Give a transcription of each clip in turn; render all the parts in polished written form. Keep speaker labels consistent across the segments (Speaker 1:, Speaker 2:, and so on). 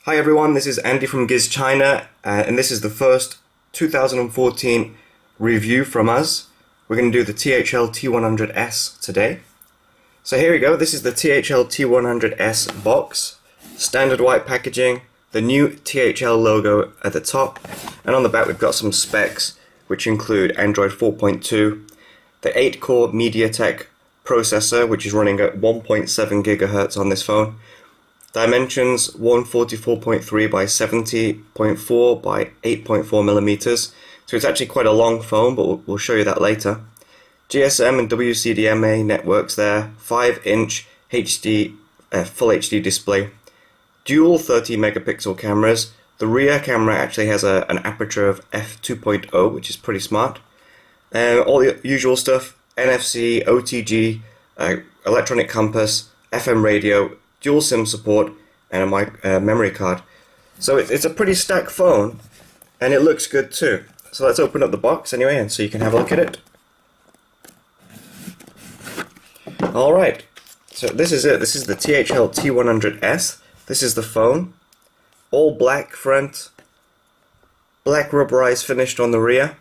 Speaker 1: Hi everyone, this is Andy from GizChina, and this is the first 2014 review from us. We're going to do the THL T100S today. So here we go, this is the THL T100S box, standard white packaging, the new THL logo at the top, and on the back we've got some specs which include Android 4.2, the 8-core Meditatk processor which is running at 1.7 GHz on this phone, dimensions 144.3 by 70.4 by 8.4 millimeters. So it's actually quite a long phone, but we'll show you that later. GSM and WCDMA networks there, 5-inch HD, full HD display, dual 30 megapixel cameras. The rear camera actually has an aperture of f2.0, which is pretty smart. All the usual stuff, NFC, OTG, electronic compass, FM radio, dual SIM support, and a memory card. So it's a pretty stacked phone, and it looks good too. So let's open up the box anyway, and so you can have a look at it. Alright, so this is it. This is the THL T100S. This is the phone. All black front, black rubberized finished on the rear.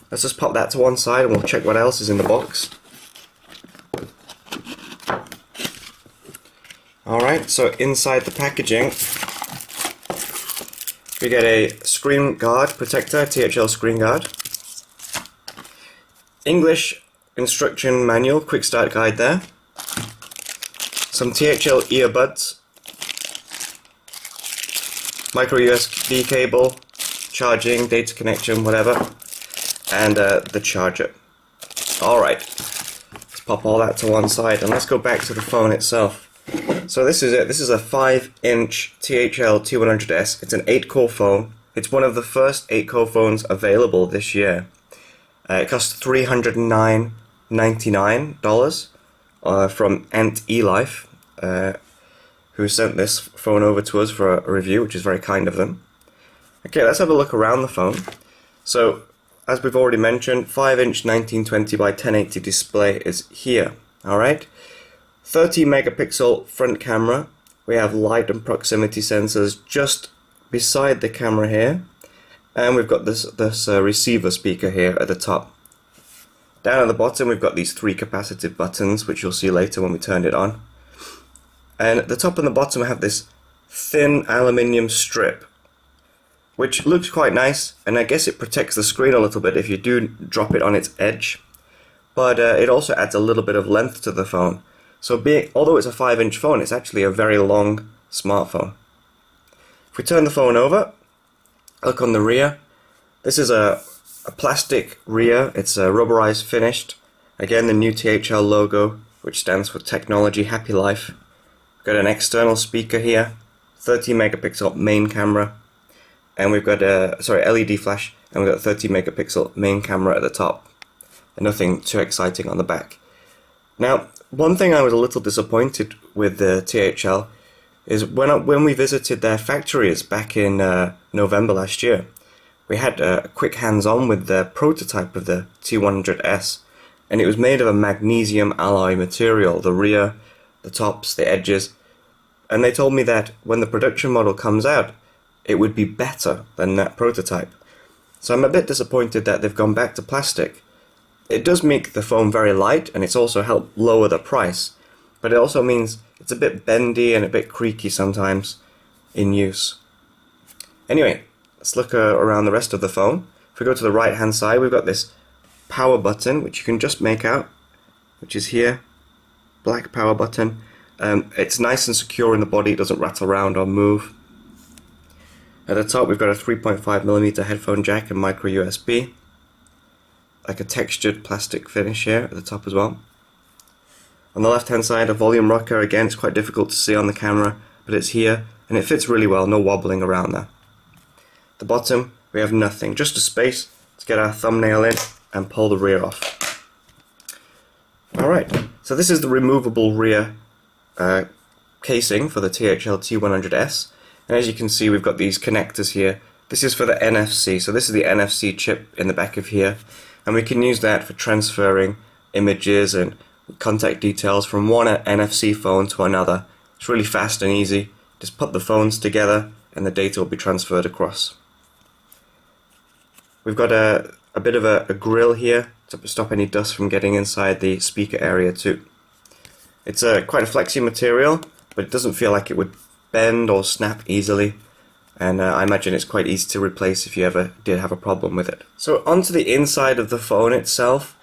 Speaker 1: Let's just pop that to one side and we'll check what else is in the box. Alright, so inside the packaging we get a screen guard protector, THL screen guard, English instruction manual, quick start guide there, some THL earbuds, micro USB cable, charging, data connection, whatever, and the charger. Alright, let's pop all that to one side and let's go back to the phone itself. So this is it. This is a 5-inch THL T100S. It's an 8-core phone. It's one of the first 8-core phones available this year. It costs $309.99 from Ant eLife, who sent this phone over to us for a review, which is very kind of them. Okay, let's have a look around the phone. So, as we've already mentioned, 5-inch 1920 by 1080 display is here. Alright? 30 megapixel front camera. We have light and proximity sensors just beside the camera here, and we've got this receiver speaker here at the top. Down at the bottom we've got these 3 capacitive buttons, which you'll see later when we turn it on. And at the top and the bottom we have this thin aluminium strip, which looks quite nice, and I guess it protects the screen a little bit if you do drop it on its edge, but it also adds a little bit of length to the phone. So although it's a 5-inch phone, it's actually a very long smartphone. If we turn the phone over, look on the rear. This is a plastic rear. It's rubberized finished. Again, the new THL logo, which stands for Technology Happy Life. We've got an external speaker here, 30 megapixel main camera, and we've got a LED flash, and we've got a 30 megapixel main camera at the top. And nothing too exciting on the back. Now, one thing I was a little disappointed with the THL is when we visited their factories back in November last year, we had a quick hands-on with the prototype of the T100S, and it was made of a magnesium alloy material, the rear, the tops, the edges, and they told me that when the production model comes out, it would be better than that prototype. So I'm a bit disappointed that they've gone back to plastic. It does make the phone very light, and it's also helped lower the price, but it also means it's a bit bendy and a bit creaky sometimes in use. Anyway, let's look around the rest of the phone. If we go to the right hand side, we've got this power button, which you can just make out, which is here, black power button. It's nice and secure in the body, it doesn't rattle around or move. At the top we've got a 3.5mm headphone jack and micro USB. Like a textured plastic finish here at the top as well. On the left hand side, a volume rocker. Again, it's quite difficult to see on the camera, but it's here and it fits really well, no wobbling around there. At the bottom we have nothing, just a space to get our thumbnail in and pull the rear off. Alright, so this is the removable rear casing for the THL T100S, and as you can see we've got these connectors here. This is for the NFC, so this is the NFC chip in the back of here. And we can use that for transferring images and contact details from one NFC phone to another. It's really fast and easy. Just put the phones together and the data will be transferred across. We've got a bit of a grill here to stop any dust from getting inside the speaker area too. It's quite a flexy material, but it doesn't feel like it would bend or snap easily, and I imagine it's quite easy to replace if you ever did have a problem with it. So onto the inside of the phone itself.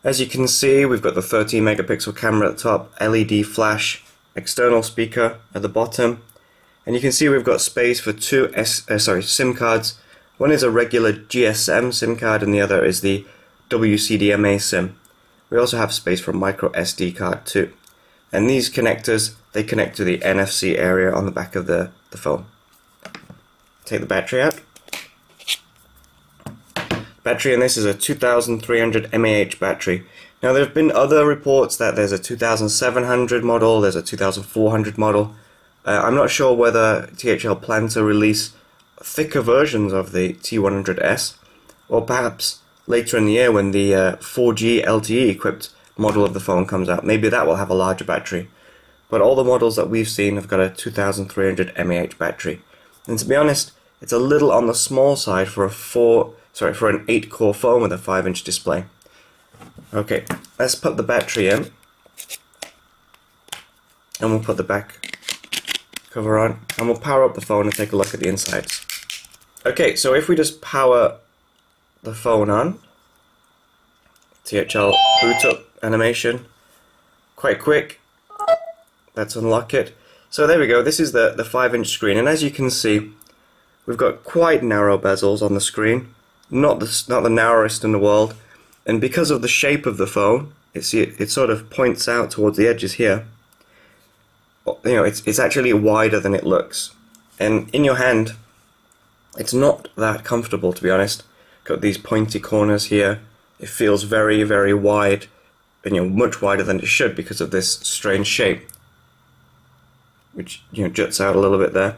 Speaker 1: As you can see, we've got the 13 megapixel camera at the top, LED flash, external speaker at the bottom, and you can see we've got space for two SIM cards. One is a regular GSM SIM card and the other is the WCDMA SIM. We also have space for a micro SD card too. And these connectors, they connect to the NFC area on the back of the phone. Take the battery out. Battery in this is a 2300 mAh battery. Now there have been other reports that there's a 2700 model, there's a 2400 model. I'm not sure whether THL plan to release thicker versions of the T100S, or perhaps later in the year when the 4G LTE equipped model of the phone comes out. Maybe that will have a larger battery. But all the models that we've seen have got a 2300 mAh battery. And to be honest, it's a little on the small side for an 8-core phone with a 5-inch display. Okay, let's put the battery in, and we'll put the back cover on, and we'll power up the phone and take a look at the insides. Okay, so if we just power the phone on, THL boot up animation, quite quick. Let's unlock it. So there we go, this is the 5-inch screen, and as you can see, we've got quite narrow bezels on the screen, not the narrowest in the world, and because of the shape of the phone, it sort of points out towards the edges here. You know, it's actually wider than it looks, and in your hand, it's not that comfortable, to be honest. Got these pointy corners here. It feels very, very wide, and much wider than it should because of this strange shape, which juts out a little bit there.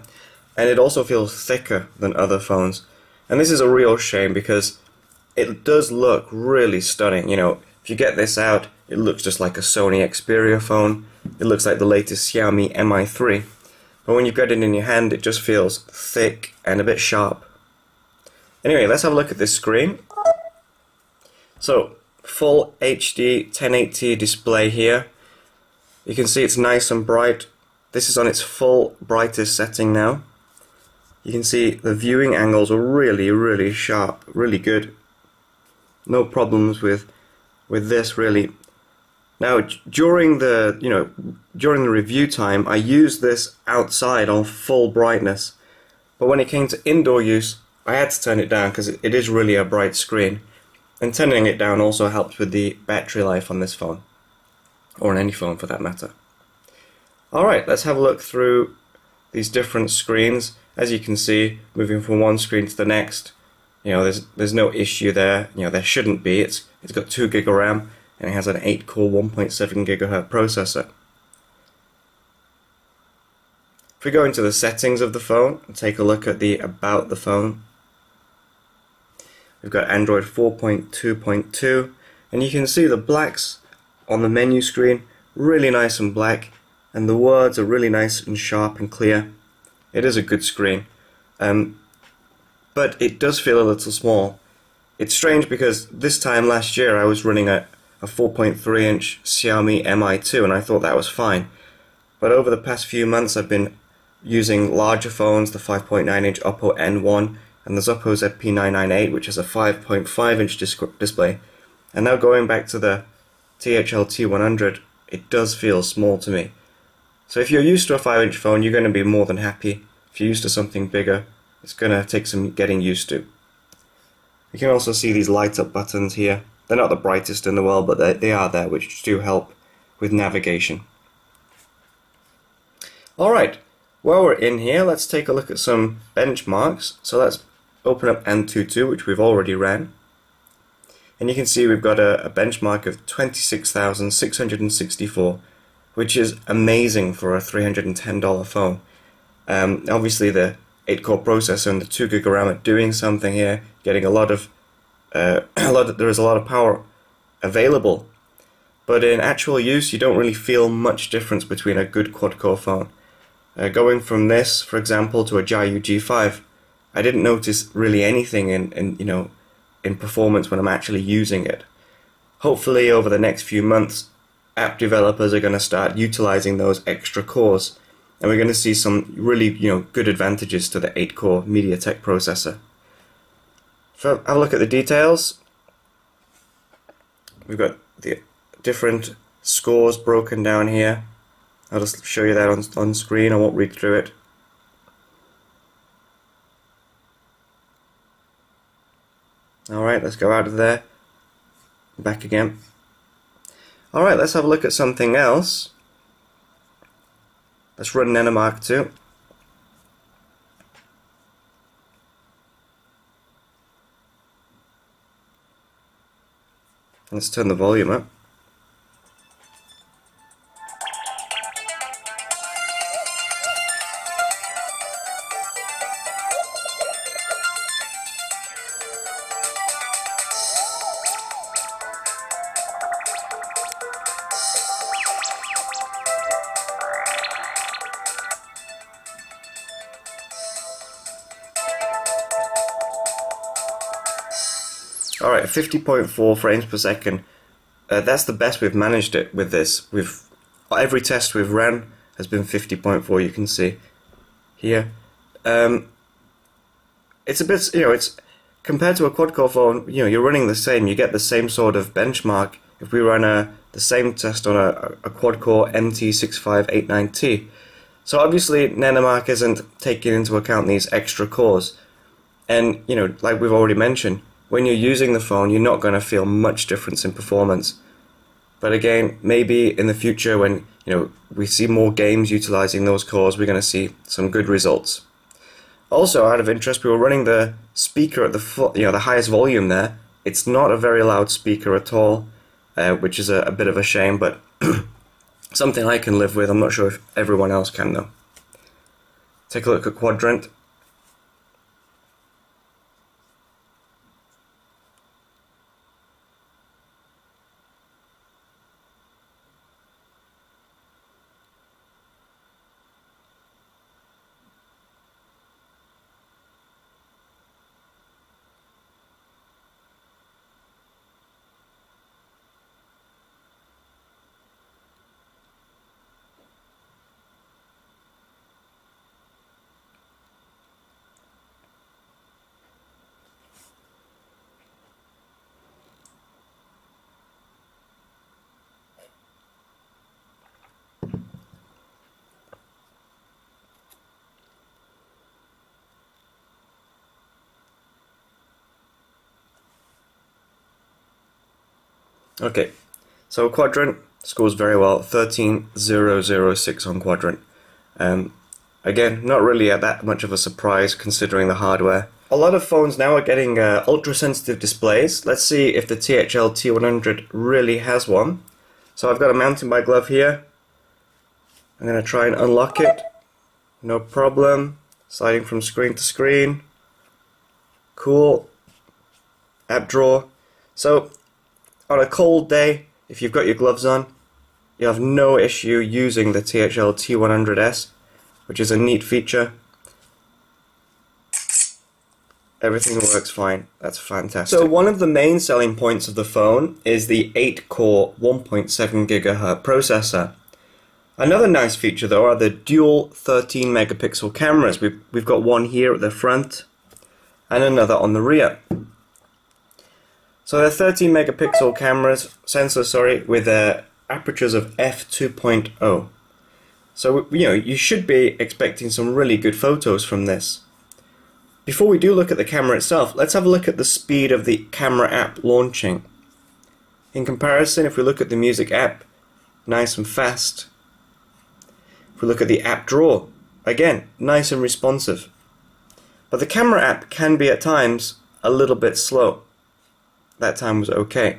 Speaker 1: And it also feels thicker than other phones. And this is a real shame because it does look really stunning. If you get this out, it looks just like a Sony Xperia phone. It looks like the latest Xiaomi Mi 3. But when you get it in your hand, it just feels thick and a bit sharp. Anyway, let's have a look at this screen. So, full HD 1080 display here. You can see it's nice and bright. This is on its full brightest setting now. You can see the viewing angles are really, really sharp, really good. No problems with this really. Now during the review time, I used this outside on full brightness, but when it came to indoor use, I had to turn it down because it is really a bright screen. And turning it down also helps with the battery life on this phone, or on any phone for that matter. Alright, let's have a look through these different screens. As you can see, moving from one screen to the next, there's no issue there. There shouldn't be. It's got 2 GB of RAM and it has an 8-core 1.7 GHz processor. If we go into the settings of the phone and take a look at the about the phone, we've got Android 4.2.2, and you can see the blacks on the menu screen, really nice and black, and the words are really nice and sharp and clear. It is a good screen, but it does feel a little small. It's strange because this time last year I was running a 4.3-inch Xiaomi Mi 2 and I thought that was fine. But over the past few months I've been using larger phones, the 5.9-inch Oppo N1 and the Oppo ZP998, which has a 5.5-inch display. And now going back to the THL T100, it does feel small to me. So if you're used to a 5-inch phone, you're going to be more than happy. If you're used to something bigger, it's going to take some getting used to. You can also see these light up buttons here. They're not the brightest in the world, but they are there, which do help with navigation. Alright, while we're in here, let's take a look at some benchmarks. So let's open up Antutu, which we've already ran. And you can see we've got a benchmark of 26,664, which is amazing for a $310 phone. Obviously the 8-core processor and the 2 GB RAM are doing something here, getting there is a lot of power available. But in actual use, you don't really feel much difference between a good quad-core phone Going from this, for example, to a Jiayu G5, I didn't notice really anything in performance when I'm actually using it. Hopefully over the next few months, app developers are going to start utilizing those extra cores, and we're going to see some really good advantages to the 8-core Mediatek processor. So have a look at the details. We've got the different scores broken down here. I'll just show you that on screen. I won't read through it. Alright, let's go out of there. Back again. Alright, let's have a look at something else. Let's run Meditatk 2. Let's turn the volume up. Alright, 50.4 frames per second. That's the best we've managed it with this. Every test we've ran has been 50.4. You can see here. It's a bit, it's compared to a quad-core phone. You're running the same. You get the same sort of benchmark if we run the same test on a quad-core MT6589T. So obviously, Meditatk isn't taking into account these extra cores, and like we've already mentioned, when you're using the phone, you're not going to feel much difference in performance. But again, maybe in the future when we see more games utilizing those cores, we're going to see some good results. Also, out of interest, we were running the speaker at the highest volume there. It's not a very loud speaker at all, which is a bit of a shame, but something I can live with. I'm not sure if everyone else can though. Take a look at Quadrant. Okay, so Quadrant scores very well, 13006 on Quadrant. Again, not really that much of a surprise considering the hardware. A lot of phones now are getting ultra-sensitive displays. Let's see if the THL T100 really has one. So I've got a mountain by glove here. I'm going to try and unlock it. No problem. Sliding from screen to screen. Cool. App drawer. So on a cold day, if you've got your gloves on, you have no issue using the THL T100S, which is a neat feature. Everything works fine. That's fantastic. So one of the main selling points of the phone is the 8-core 1.7 GHz processor. Another nice feature though are the dual 13 megapixel cameras. We've got one here at the front and another on the rear. So they're 13 megapixel sensors, with apertures of f2.0. So you should be expecting some really good photos from this. Before we do look at the camera itself, let's have a look at the speed of the camera app launching. In comparison, if we look at the music app, nice and fast. If we look at the app drawer, again, nice and responsive. But the camera app can be at times a little bit slow. That time was okay.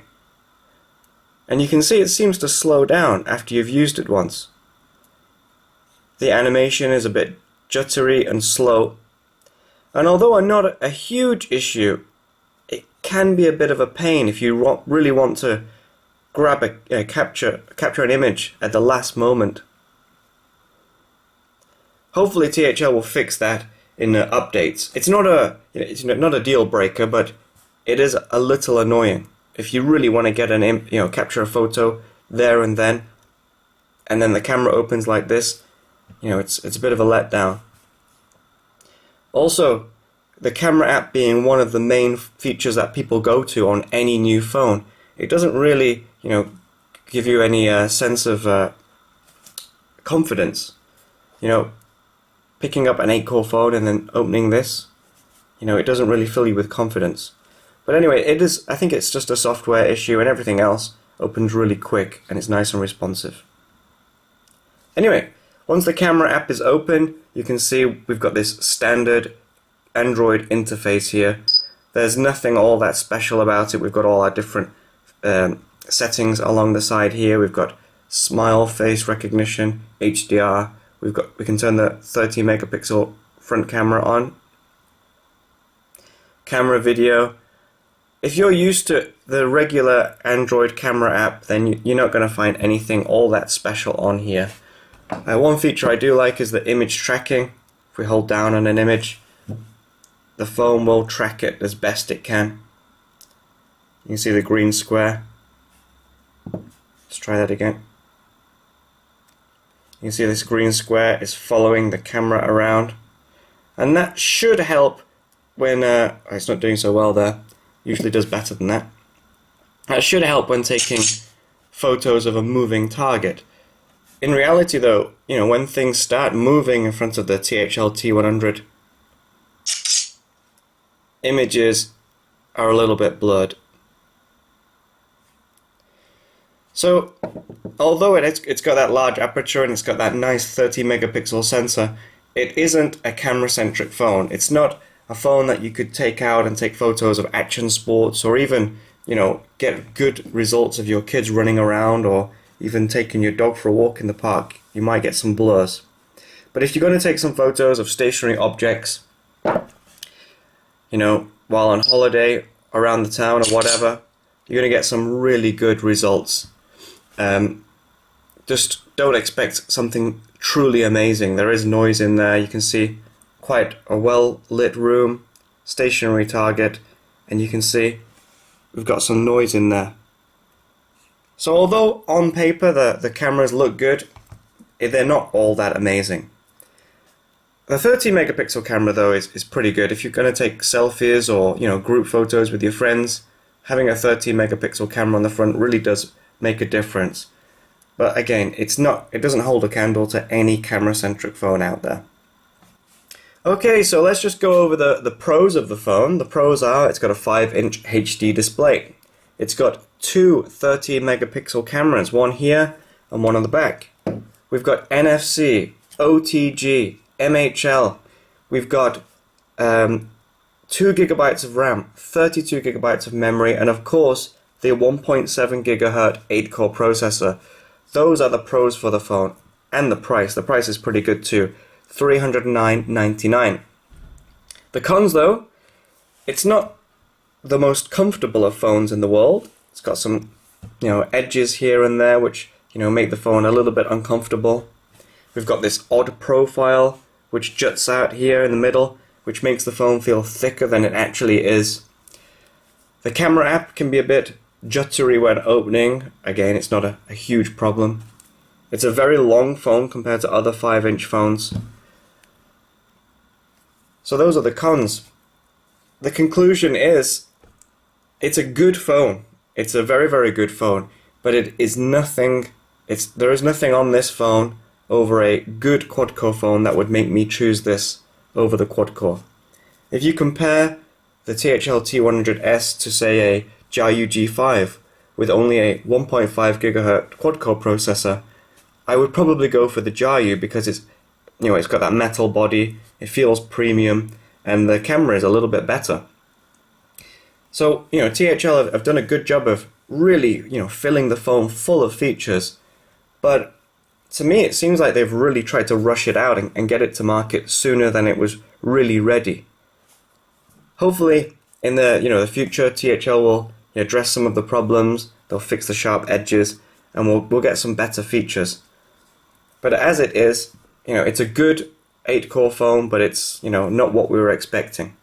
Speaker 1: And you can see it seems to slow down after you've used it once. The animation is a bit jittery and slow. And although not a huge issue, it can be a bit of a pain if you really want to grab capture an image at the last moment. hopefully THL will fix that in updates. It's not a deal breaker, but it is a little annoying if you really want to get capture a photo there and then the camera opens like this. It's a bit of a letdown. Also, the camera app being one of the main features that people go to on any new phone, it doesn't really give you any sense of confidence. Picking up an 8-core phone and then opening this, it doesn't really fill you with confidence. But anyway, I think it's just a software issue, and everything else opens really quick and it's nice and responsive. Anyway, once the camera app is open, you can see we've got this standard Android interface here. There's nothing all that special about it. We've got all our different settings along the side here. We've got smile face recognition, HDR. We can turn the 30 megapixel front camera on. Camera video. If you're used to the regular Android camera app, then you're not going to find anything all that special on here. One feature I do like is the image tracking. If we hold down on an image, the phone will track it as best it can. You can see the green square. Let's try that again. You can see this green square is following the camera around, and that should help when it's not doing so well there. Usually does better than that. That should help when taking photos of a moving target. In reality though, when things start moving in front of the THL T100, images are a little bit blurred. So, although it's got that large aperture and it's got that nice 30 megapixel sensor, it isn't a camera-centric phone. It's not a phone that you could take out and take photos of action sports, or even, get good results of your kids running around, or even taking your dog for a walk in the park. You might get some blurs. But if you're going to take some photos of stationary objects, while on holiday, around the town or whatever, you're going to get some really good results. Just don't expect something truly amazing. There is noise in there. You can see quite a well lit room, stationary target, and you can see we've got some noise in there. So although on paper the cameras look good, they're not all that amazing. The 30 megapixel camera though is pretty good. If you're going to take selfies or group photos with your friends, having a 30 megapixel camera on the front really does make a difference. But again, it doesn't hold a candle to any camera-centric phone out there. Okay, so let's just go over the pros of the phone. The pros are it's got a 5-inch HD display. It's got two 30 megapixel cameras, one here and one on the back. We've got NFC, OTG, MHL. We've got 2 gigabytes of RAM, 32 gigabytes of memory, and of course the 1.7 gigahertz 8-core processor. Those are the pros for the phone. And the price. The price is pretty good too. $309.99. The cons though, it's not the most comfortable of phones in the world. It's got some edges here and there which make the phone a little bit uncomfortable. We've got this odd profile which juts out here in the middle, which makes the phone feel thicker than it actually is. The camera app can be a bit juttery when opening. Again, it's not a huge problem. It's a very long phone compared to other 5-inch phones. So those are the cons. The conclusion is, it's a good phone. It's a very, very good phone, but there is nothing on this phone over a good quad-core phone that would make me choose this over the quad-core. If you compare the THL T100S to say a Jiayu G5 with only a 1.5 gigahertz quad-core processor, I would probably go for the Jiayu because it's got that metal body, it feels premium, and the camera is a little bit better. So THL have done a good job of really filling the phone full of features, but to me it seems like they've really tried to rush it out and get it to market sooner than it was really ready. Hopefully in the future THL will address some of the problems, they'll fix the sharp edges, and we'll get some better features. But as it is, it's a good 8-core phone, but it's, you know, not what we were expecting.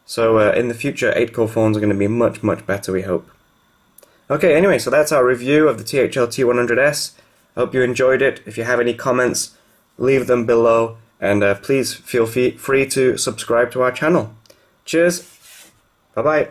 Speaker 1: So in the future, 8-core phones are going to be much, much better, we hope. Okay, anyway, so that's our review of the THL T100S. I hope you enjoyed it. If you have any comments, leave them below, and please feel free to subscribe to our channel. Cheers, bye-bye.